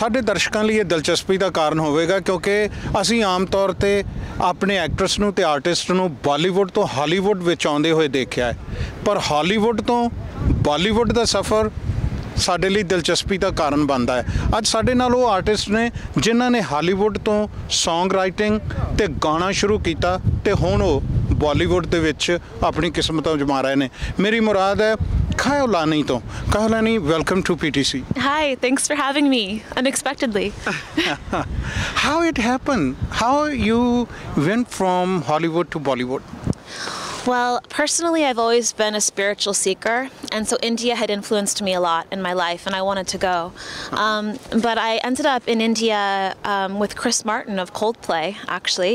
ਸਾਡੇ ਦਰਸ਼ਕਾਂ ਲਈ ਇਹ ਦਿਲਚਸਪੀ ਦਾ ਕਾਰਨ ਹੋਵੇਗਾ ਕਿਉਂਕਿ ਅਸੀਂ ਆਮ ਤੌਰ ਤੇ ਆਪਣੇ ਐਕਟਰਸ ਨੂੰ ਤੇ ਆਰਟਿਸਟ ਨੂੰ ਬਾਲੀਵੁੱਡ ਤੋਂ ਹਾਲੀਵੁੱਡ ਵਿੱਚ ਆਉਂਦੇ ਹੋਏ ਦੇਖਿਆ ਹੈ, ਪਰ ਹਾਲੀਵੁੱਡ ਤੋਂ ਬਾਲੀਵੁੱਡ ਦਾ ਸਫ਼ਰ ਸਾਡੇ ਲਈ ਦਿਲਚਸਪੀ ਦਾ ਕਾਰਨ ਬਣਦਾ ਹੈ। ਅੱਜ ਸਾਡੇ ਨਾਲ ਉਹ ਆਰਟਿਸਟ ਨੇ ਜਿਨ੍ਹਾਂ ਨੇ ਹਾਲੀਵੁੱਡ ਤੋਂ ਸੌਂਗ ਰਾਈਟਿੰਗ ਤੇ ਗਾਣਾ ਸ਼ੁਰੂ ਕੀਤਾ ਤੇ ਹੁਣ ਉਹ ਬਾਲੀਵੁੱਡ ਦੇ ਵਿੱਚ ਆਪਣੀ ਕਿਸਮਤ ਅਜਮਾ ਰਹੇ ਨੇ। ਮੇਰੀ ਮੁਰਾਦ ਹੈ Kaiulani to. Kaiulani, welcome to PTC. Hi, thanks for having me unexpectedly. How it happened? How you went from Hollywood to Bollywood? Well, personally, I've always been a spiritual seeker, and so India had influenced me a lot in my life, and I wanted to go. But I ended up in India with Chris Martin of Coldplay, actually,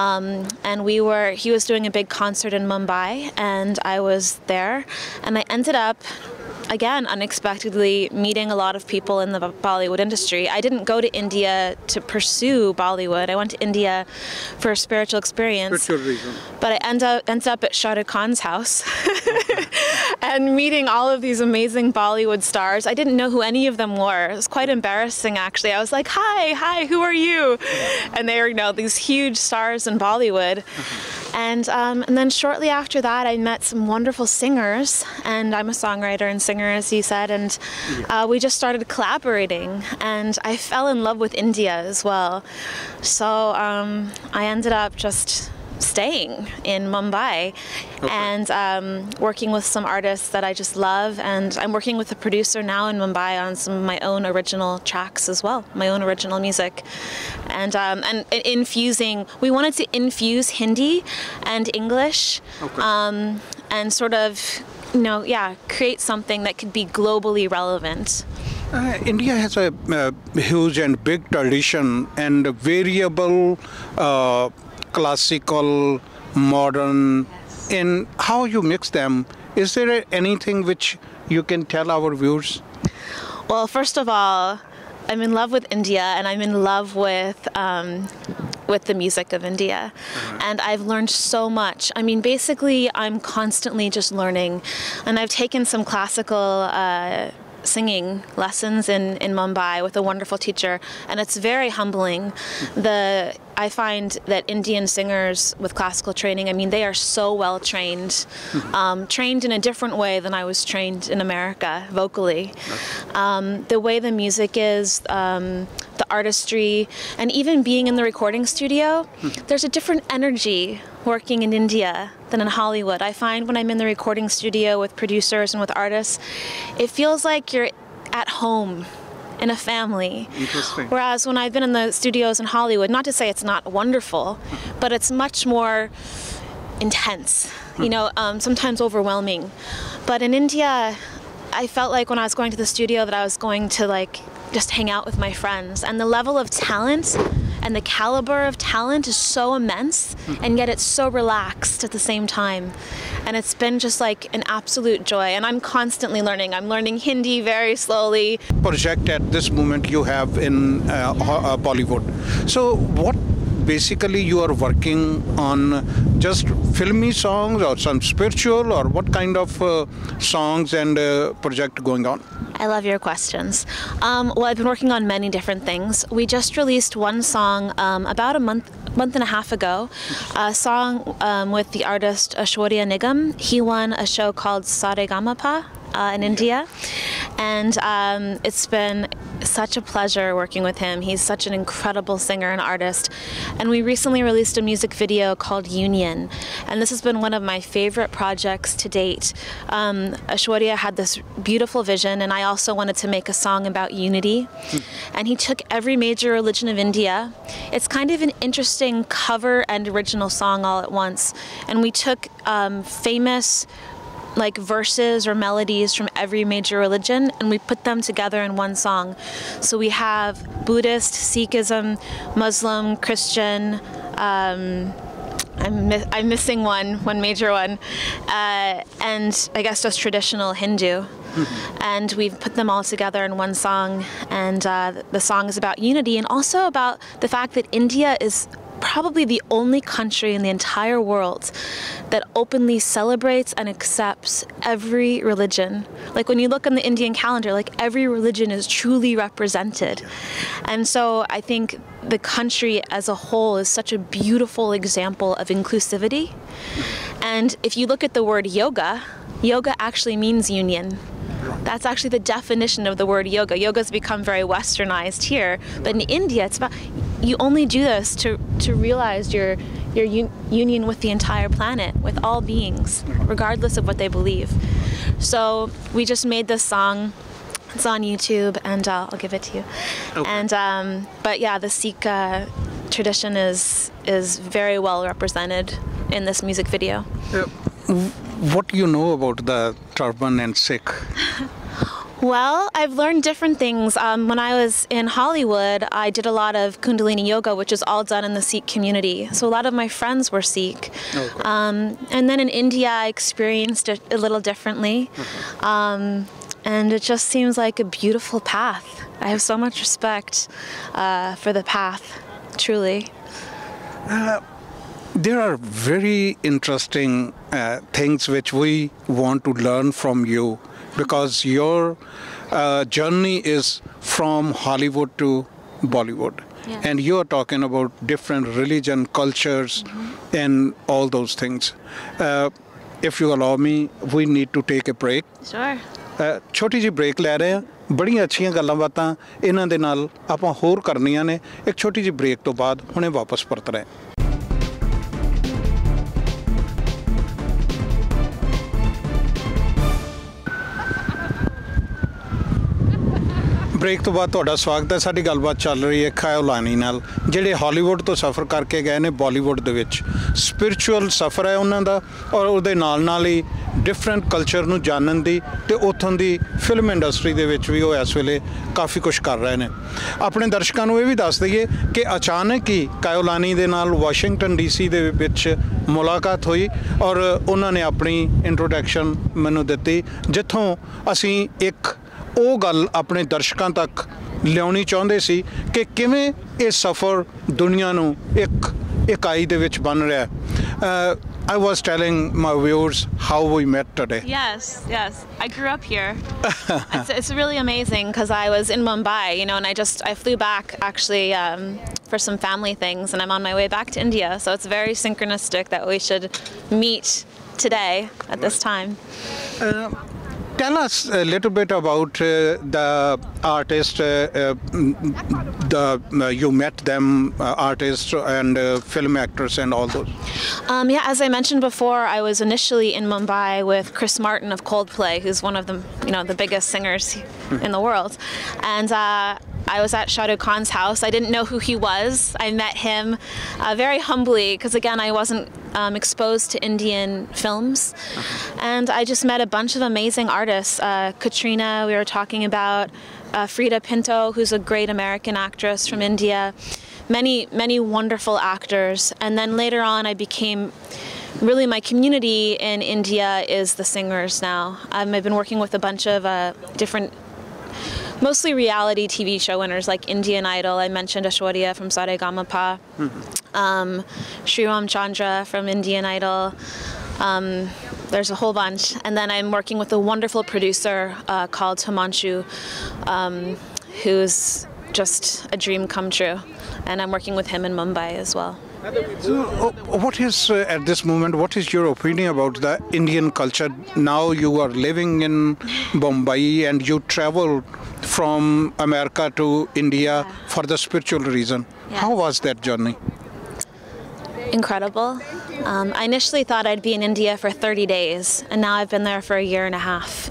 and he was doing a big concert in Mumbai, and I was there, and I ended up again unexpectedly meeting a lot of people in the Bollywood industry. I didn't go to India to pursue Bollywood. I went to India for a spiritual experience. Spiritual reason. But I ended up at Shah Rukh Khan's house and meeting all of these amazing Bollywood stars. I didn't know who any of them were. It was quite embarrassing, actually. I was like, hi, who are you? And they were, these huge stars in Bollywood. And then shortly after that, I met some wonderful singers, and I'm a songwriter and singer, as you said, and we just started collaborating, and I fell in love with India as well. So I ended up just staying in Mumbai and working with some artists that I just love, and I'm working with a producer now in Mumbai on some of my own original tracks as well, my own original music, and we wanted to infuse Hindi and English, and sort of create something that could be globally relevant. India has a huge and big tradition and variable classical, modern, in how you mix them. Is there anything which you can tell our viewers? Well, first of all, I'm in love with India, and I'm in love with the music of India. And I've learned so much. I mean, basically, I'm constantly just learning. And I've taken some classical singing lessons in Mumbai with a wonderful teacher, and it's very humbling. I find that Indian singers with classical training, I mean, they are so well trained, trained in a different way than I was trained in America vocally. The way the music is, the artistry, and even being in the recording studio, there's a different energy working in India than in Hollywood. I find when I'm in the recording studio with producers and with artists, it feels like you're at home in a family. Interesting. Whereas when I've been in the studios in Hollywood, not to say it's not wonderful, but it's much more intense, sometimes overwhelming. But in India, I felt like when I was going to the studio that I was going to just hang out with my friends, and the level of talent and the caliber of talent is so immense, and yet it's so relaxed at the same time. And it's been just like an absolute joy, and I'm constantly learning. I'm learning Hindi very slowly. Project at this moment you have in Bollywood. So what basically you are working on, just filmy songs or some spiritual, or what kind of songs and project going on? I love your questions. Well, I've been working on many different things. We just released one song about a month and a half ago, a song with the artist Aishwarya Nigam. He won a show called Saregamapa in India, and it's been such a pleasure working with him. He's such an incredible singer and artist, and we recently released a music video called Union, and this has been one of my favorite projects to date. Aishwarya had this beautiful vision, and I also wanted to make a song about unity, and he took every major religion of India. It's kind of an interesting cover and original song all at once, and we took famous verses or melodies from every major religion, and we put them together in one song. So we have Buddhist, Sikhism, Muslim, Christian, I'm missing one major one, and I guess just traditional Hindu. And we've put them all together in one song, and the song is about unity, and also about the fact that India is probably the only country in the entire world that openly celebrates and accepts every religion. Like when you look on the Indian calendar, like every religion is truly represented. And so I think the country as a whole is such a beautiful example of inclusivity. And if you look at the word yoga, yoga actually means union. That's actually the definition of the word yoga. Yoga's become very westernized here, but in India, it's about you only do this to realize your union with the entire planet, with all beings, regardless of what they believe. So we just made this song. It's on YouTube, and I'll give it to you. Okay. And but yeah, the Sikh tradition is very well represented in this music video. What do you know about the turban and Sikh? Well, I've learned different things. When I was in Hollywood, I did a lot of Kundalini yoga, which is all done in the Sikh community. So a lot of my friends were Sikh. Okay. And then in India, I experienced it a little differently. And it just seems like a beautiful path. I have so much respect for the path, truly. There are very interesting things which we want to learn from you, because your journey is from Hollywood to Bollywood. Yeah. And you are talking about different religion, cultures, and all those things. If you allow me, we need to take a break. Sure. ਛੋਟੀ ਜਿਹੀ break ਲੈ ਰਹੇ ਹਾਂ। ਬੜੀਆਂ ਅੱਛੀਆਂ ਗੱਲਾਂ ਬਾਤਾਂ ਇਹਨਾਂ ਦੇ ਨਾਲ ਆਪਾਂ ਹੋਰ ਕਰਨੀਆਂ ਨੇ। ਇੱਕ ਛੋਟੀ ਜਿਹੀ ਬ੍ਰੇਕ ਤੋਂ ਬਾਅਦ ਹੁਣੇ ਵਾਪਸ ਪਰਤ ਰਹੇ। ਬ੍ਰੇਕ ਤੋਂ ਬਾਅਦ ਤੁਹਾਡਾ ਸਵਾਗਤ ਹੈ। ਸਾਡੀ ਗੱਲਬਾਤ ਚੱਲ ਰਹੀ ਹੈ ਕਾਇਉਲਾਨੀ ਨਾਲ, ਜਿਹੜੇ ਹਾਲੀਵੁੱਡ ਤੋਂ ਸਫ਼ਰ ਕਰਕੇ ਗਏ ਨੇ ਬਾਲੀਵੁੱਡ ਦੇ ਵਿੱਚ। ਸਪਿਰਿਚੁਅਲ ਸਫ਼ਰ ਹੈ ਉਹਨਾਂ ਦਾ, ਔਰ ਉਹਦੇ ਨਾਲ ਨਾਲ ਹੀ ਡਿਫਰੈਂਟ ਕਲਚਰ ਨੂੰ ਜਾਣਨ ਦੀ ਅਤੇ ਉੱਥੋਂ ਦੀ ਫਿਲਮ ਇੰਡਸਟਰੀ ਦੇ ਵਿੱਚ ਵੀ ਉਹ ਇਸ ਵੇਲੇ ਕਾਫੀ ਕੁਛ ਕਰ ਰਹੇ ਨੇ। ਆਪਣੇ ਦਰਸ਼ਕਾਂ ਨੂੰ ਇਹ ਵੀ ਦੱਸ ਦਈਏ ਕਿ ਅਚਾਨਕ ਹੀ ਕਾਇਉਲਾਨੀ ਦੇ ਨਾਲ ਵਾਸ਼ਿੰਗਟਨ DC ਦੇ ਵਿੱਚ ਮੁਲਾਕਾਤ ਹੋਈ, ਔਰ ਉਹਨਾਂ ਨੇ ਆਪਣੀ ਇੰਟਰੋਡਕਸ਼ਨ ਮੈਨੂੰ ਦਿੱਤੀ, ਜਿੱਥੋਂ ਅਸੀਂ ਇੱਕ ਉਹ ਗੱਲ ਆਪਣੇ ਦਰਸ਼ਕਾਂ ਤੱਕ ਲਿਆਉਣੀ ਚਾਹੁੰਦੇ ਸੀ ਕਿ ਕਿਵੇਂ ਇਹ ਸਫ਼ਰ ਦੁਨੀਆ ਨੂੰ ਇੱਕ ਇਕਾਈ ਦੇ ਵਿੱਚ ਬਣ ਰਿਹਾ। I was telling my viewers how we met today. Yes. I grew up here. It's really amazing because I was in Mumbai, and I flew back actually for some family things, and I'm on my way back to India. So it's very synchronistic that we should meet today at this time. Tell us a little bit about the artist, you met them, artists and film actors and all those. Yeah, as I mentioned before, I was initially in Mumbai with Chris Martin of Coldplay, who's one of the biggest singers in the world. And I was at Shah Rukh Khan's house. I didn't know who he was. I met him very humbly because, again, I wasn't exposed to Indian films. And I just met a bunch of amazing artists. Katrina, we were talking about, Frida Pinto, who's a great American actress from India. Many wonderful actors. And then later on, I became... Really, my community in India is the singers now. I've been working with a bunch of different... Mostly reality TV show winners like Indian Idol. I mentioned Aishwarya from Saregama-pa, Sri Ram Chandra from Indian Idol. There's a whole bunch. And then I'm working with a wonderful producer called Himanshu, who's just a dream come true. And I'm working with him in Mumbai as well. So, what is, at this moment, what is your opinion about the Indian culture? Now you are living in Mumbai and you travel from America to India for the spiritual reason. Yeah. How was that journey? Incredible. I initially thought I'd be in India for 30 days, and now I've been there for a year and a half.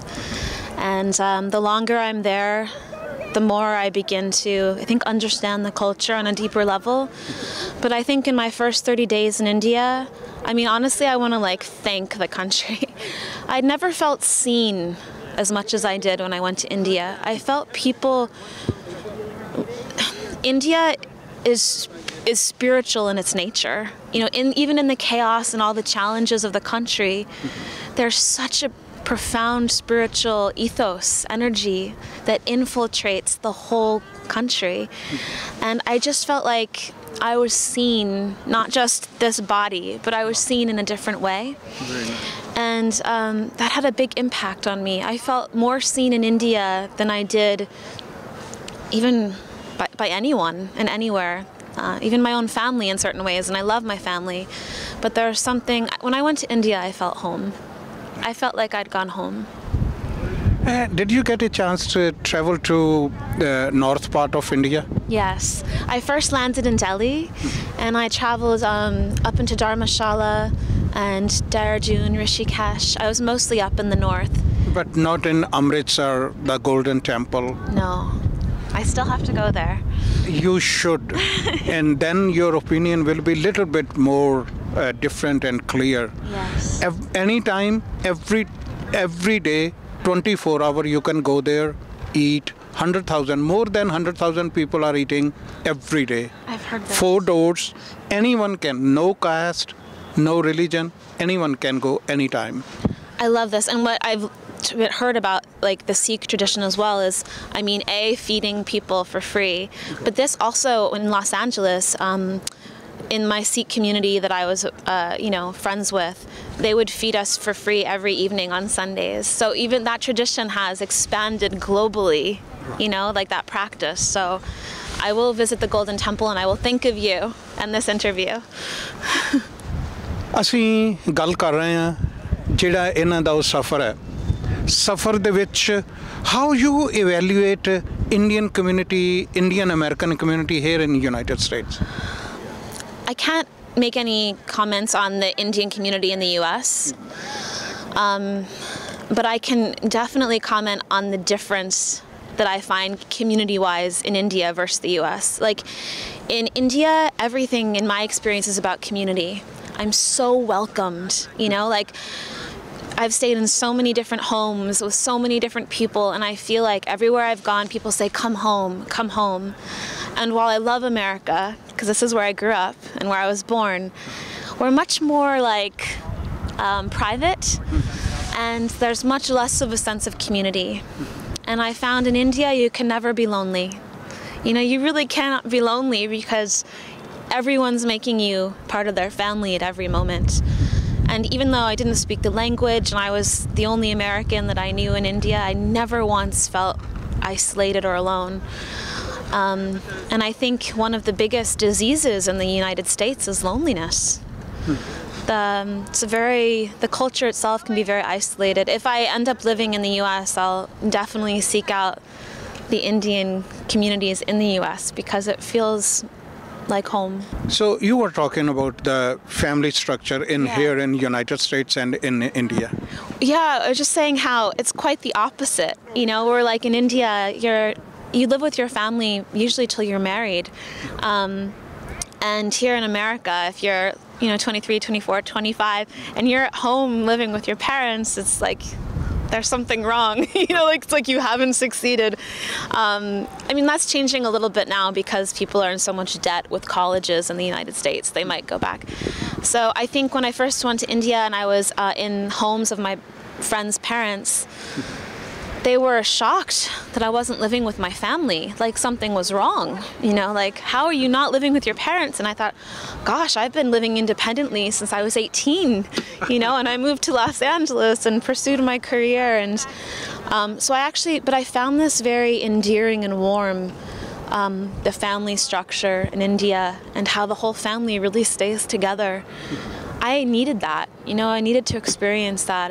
And the longer I'm there, the more I begin to, I think, understand the culture on a deeper level. But I think in my first 30 days in India, I mean, honestly, I want to thank the country. I'd never felt seen as much as I did when I went to India. I felt people... India is spiritual in its nature. Even in the chaos and all the challenges of the country, there's such a profound spiritual ethos, energy that infiltrates the whole country. And I just felt like I was seen, not just this body, but I was seen in a different way. And that had a big impact on me. I felt more seen in India than I did even by anyone and anywhere. Even my own family in certain ways, and I love my family. But there's something, when I went to India, I felt home. I felt like I'd gone home. Did you get a chance to travel to the north part of India? Yes. I first landed in Delhi, and I traveled up into Dharamshala and Dehradun, Rishikesh. I was mostly up in the north. But not in Amritsar, the Golden Temple? No. I still have to go there. You should. And then your opinion will be a little bit more different and clear. Yes. Anytime, every day, 24 hours, you can go there, eat. 100,000, more than 100,000 people are eating every day. I've heard that. 4 doors, anyone can, no caste, no religion, anyone can go anytime. I love this. And what I've heard about like the Sikh tradition as well is, I mean, feeding people for free. But this also in Los Angeles, in my Sikh community that I was, friends with, they would feed us for free every evening on Sundays. So even that tradition has expanded globally, like that practice. So I will visit the Golden Temple and I will think of you and this interview. ਅਸੀਂ ਗੱਲ ਕਰ ਰਹੇ ਹਾਂ ਜਿਹੜਾ ਇਹਨਾਂ ਦਾ ਉਹ ਸਫ਼ਰ ਹੈ ਸਫ਼ਰ ਦੇ ਵਿੱਚ how you evaluate Indian community, Indian American community here in the United States? I can't make any comments on the Indian community in the US, but I can definitely comment on the difference that I find community-wise in India versus the US. Like in India, everything in my experience is about community. I'm so welcomed, like I've stayed in so many different homes with so many different people, and I feel like everywhere I've gone, people say, come home, come home. And while I love America, because this is where I grew up and where I was born, we're much more like private, and there's much less of a sense of community. And I found in India, you can never be lonely. You really cannot be lonely because everyone's making you part of their family at every moment. And even though I didn't speak the language and I was the only American that I knew in India, I never once felt isolated or alone. And I think one of the biggest diseases in the United States is loneliness. The culture itself can be very isolated. If I end up living in the US, I'll definitely seek out the Indian communities in the US because it feels like home. So you were talking about the family structure here in United States and in India. Yeah, I was just saying how it's quite the opposite. We're like in India, you live with your family usually till you're married. And here in America, if you're 23, 24, 25, and you're at home living with your parents, it's like there's something wrong. It's like you haven't succeeded. That's changing a little bit now because people are in so much debt with colleges in the United States. They might go back. So I think when I first went to India and I was in homes of my friends' parents, they were shocked that I wasn't living with my family, like something was wrong, like how are you not living with your parents? And I thought, gosh, I've been living independently since I was 18, and I moved to Los Angeles and pursued my career. And but I found this very endearing and warm, the family structure in India and how the whole family really stays together. I needed that, I needed to experience that.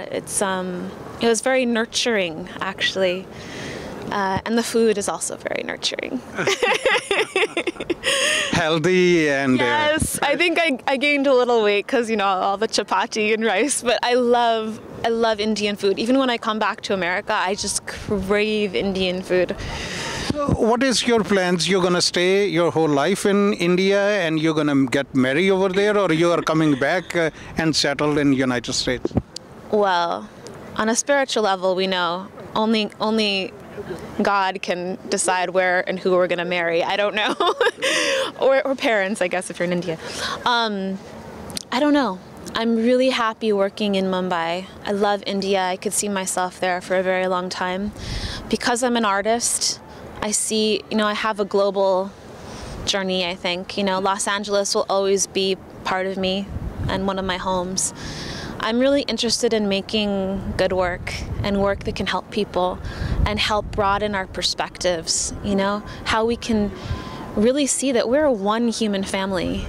It was very nurturing, actually. And the food is also very nurturing. Healthy and... Yes, I think I gained a little weight because, all the chapati and rice. But I love Indian food. Even when I come back to America, I just crave Indian food. So what is your plans? You're going to stay your whole life in India and you're going to get married over there, or you are coming back and settled in the United States? Well, on a spiritual level, we know only God can decide where and who we're going to marry. I don't know. or parents, I guess, if you're in India. I don't know. I'm really happy working in Mumbai. I love India. I could see myself there for a very long time. Because I'm an artist, I see, I have a global journey, I think. You know, Los Angeles will always be part of me and one of my homes. I'm really interested in making good work and work that can help people and help broaden our perspectives, you know, how we can really see that we're one human family.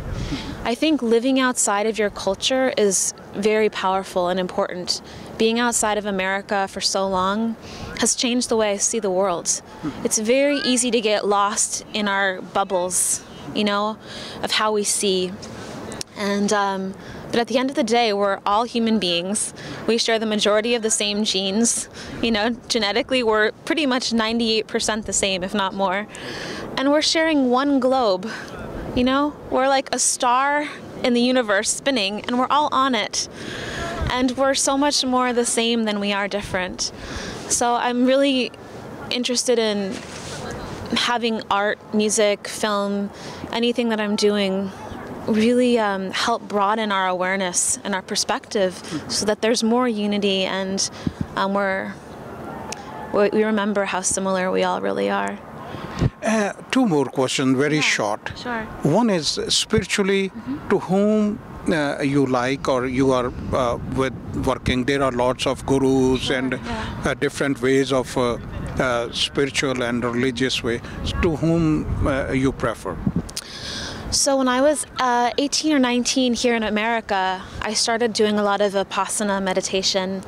I think living outside of your culture is very powerful and important. Being outside of America for so long has changed the way I see the world. It's very easy to get lost in our bubbles, you know, of how we see. And but at the end of the day, we're all human beings. We share the majority of the same genes. You know, genetically, we're pretty much 98% the same, if not more. And we're sharing one globe. You know, we're like a star in the universe spinning, and we're all on it. And we're so much more the same than we are different. So I'm really interested in having art, music, film, anything that I'm doing really help broaden our awareness and our perspective so that there's more unity and we remember how similar we all really are. Two more questions, very short. Sure. One is spiritually, to whom you like or you are with working. There are lots of gurus and different ways of spiritual and religious way. To whom you prefer? So when I was 18 or 19 here in America, I started doing a lot of Vipassana meditation.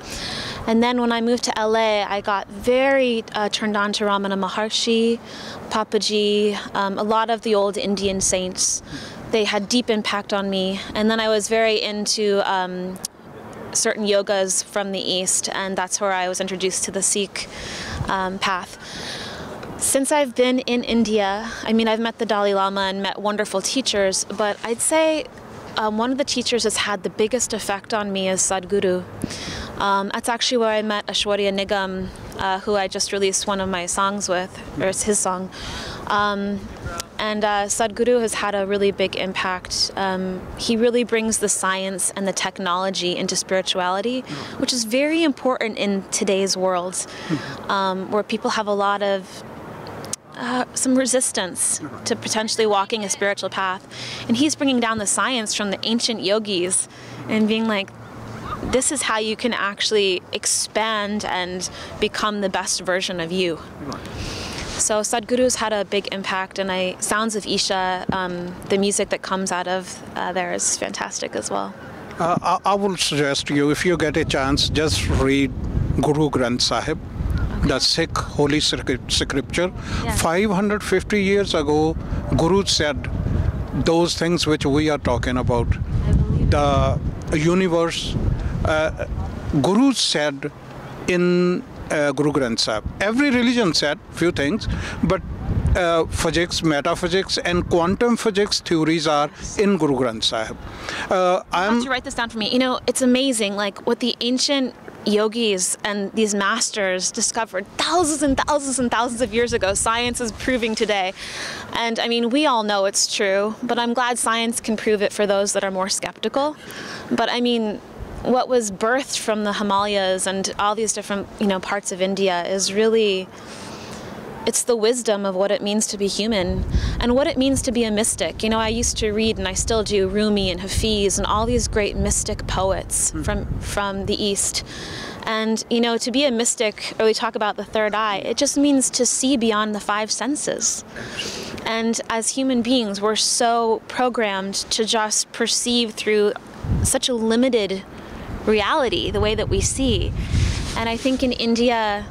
And then when I moved to LA, I got very turned on to Ramana Maharshi, Papaji, a lot of the old Indian saints. They had deep impact on me. And then I was very into certain yogas from the East, and that's where I was introduced to the Sikh path. Since I've been in India, I mean, I've met the Dalai Lama and met wonderful teachers, but I'd say one of the teachers that's had the biggest effect on me is Sadhguru. That's actually where I met Aishwarya Nigam, who I just released one of my songs with, or it's his song. And Sadhguru has had a really big impact. He really brings the science and the technology into spirituality, which is very important in today's world, where people have a lot of some resistance to potentially walking a spiritual path. And he's bringing down the science from the ancient yogis and being like, this is how you can actually expand and become the best version of you. So Sadhguru's had a big impact, and Sounds of Isha, the music that comes out of there is fantastic as well. I will suggest you, if you get a chance, just read Guru Granth Sahib, the Sikh Holy Scripture. 550 years ago, Guru said those things which we are talking about. The universe, Guru said in Guru Granth Sahib. Every religion said few things, but physics, metaphysics, and quantum physics theories are in Guru Granth Sahib. You have to write this down for me. You know, it's amazing, like what the ancient yogis and these masters discovered thousands and thousands and thousands of years ago, science is proving today. And I mean, we all know it's true, but I'm glad science can prove it for those that are more skeptical. But I mean, what was birthed from the Himalayas and all these different, you know, parts of India is really, it's the wisdom of what it means to be human and what it means to be a mystic. You know, I used to read, and I still do, Rumi and Hafiz and all these great mystic poets from the East. And, you know, to be a mystic, or we talk about the third eye, it just means to see beyond the five senses. And as human beings, we're so programmed to just perceive through such a limited reality, the way that we see. And I think in India,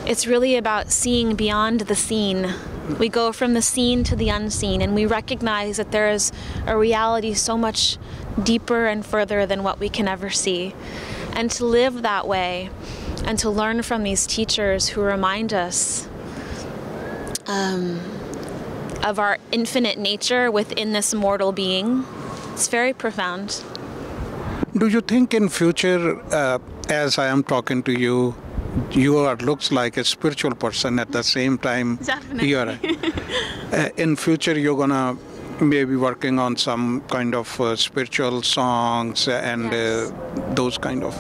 it's really about seeing beyond the seen. We go from the seen to the unseen, and we recognize that there is a reality so much deeper and further than what we can ever see. And to live that way, and to learn from these teachers who remind us of our infinite nature within this mortal being, it's very profound. Do you think in future, as I am talking to you, you are looks like a spiritual person at the same time? Definitely. You are, in future, you're gonna maybe working on some kind of spiritual songs and those kind of.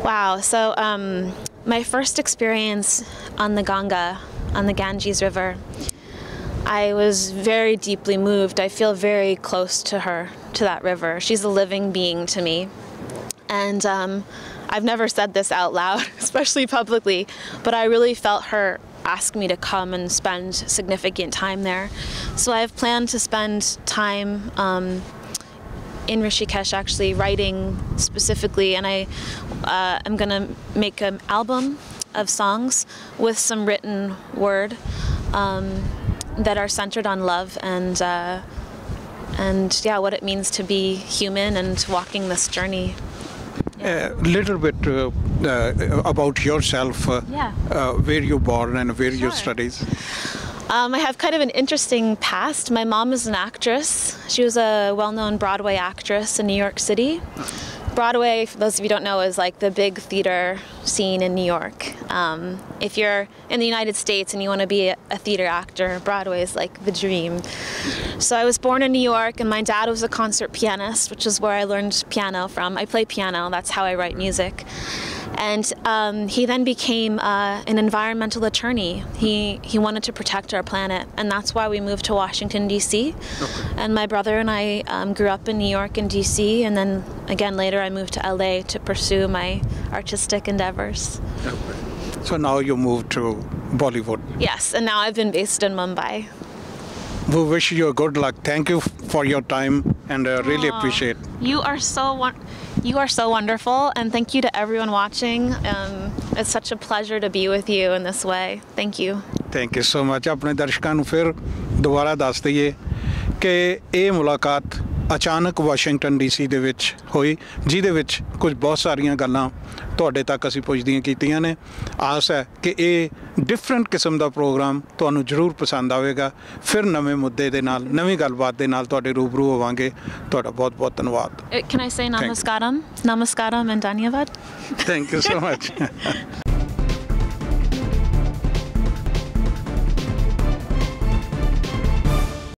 Wow. So my first experience on the Ganga, on the Ganges River, I was very deeply moved. I feel very close to her, to that river. She's a living being to me. And I've never said this out loud, especially publicly, but I really felt her ask me to come and spend significant time there. So I've planned to spend time in Rishikesh actually writing specifically, and I am going to make an album of songs with some written word that are centered on love and yeah, what it means to be human and walking this journey. A little bit about yourself, where you born and where your studies. I have kind of an interesting past. My mom is an actress. She was a well-known Broadway actress in New York City. Broadway, for those of you who don't know, is like the big theater scene in New York. If you're in the United States and you want to be a theater actor, Broadway is like the dream. So I was born in New York, and my dad was a concert pianist, which is where I learned piano from. I play piano, that's how I write music. And he then became an environmental attorney. He wanted to protect our planet, and that's why we moved to Washington, D.C. Okay. And my brother and I grew up in New York and D.C., and then again later I moved to L.A. to pursue my artistic endeavors. Okay. So now you moved to Bollywood. Yes, and now I've been based in Mumbai. We wish you good luck. Thank you for your time, and really appreciate. You are so wonderful, and thank you to everyone watching. It's such a pleasure to be with you in this way. Thank you. Thank you so much. ਆਪਣੇ ਦਰਸ਼ਕਾਂ ਨੂੰ ਫਿਰ ਦੁਬਾਰਾ ਦੱਸ ਦਈਏ ਕਿ ਇਹ ਮੁਲਾਕਾਤ ਅਚਾਨਕ ਵਾਸ਼ਿੰਗਟਨ ਡੀਸੀ ਦੇ ਵਿੱਚ ਹੋਈ, ਜਿਹਦੇ ਵਿੱਚ ਕੁਝ ਬਹੁਤ ਸਾਰੀਆਂ ਗੱਲਾਂ ਤੁਹਾਡੇ ਤੱਕ ਅਸੀਂ ਪੁੱਛਦੀਆਂ ਕੀਤੀਆਂ ਨੇ। ਆਸ ਹੈ ਕਿ ਇਹ ਡਿਫਰੈਂਟ ਕਿਸਮ ਦਾ ਪ੍ਰੋਗਰਾਮ ਤੁਹਾਨੂੰ ਜ਼ਰੂਰ ਪਸੰਦ ਆਵੇਗਾ। ਫਿਰ ਨਵੇਂ ਮੁੱਦੇ ਦੇ ਨਾਲ, ਨਵੀਂ ਗੱਲਬਾਤ ਦੇ ਨਾਲ ਤੁਹਾਡੇ ਰੂਬਰੂ ਹੋਵਾਂਗੇ। ਤੁਹਾਡਾ ਬਹੁਤ ਬਹੁਤ ਧੰਨਵਾਦ। Can I say namaskaram? Namaskaram and dhanyavad? Thank you so much.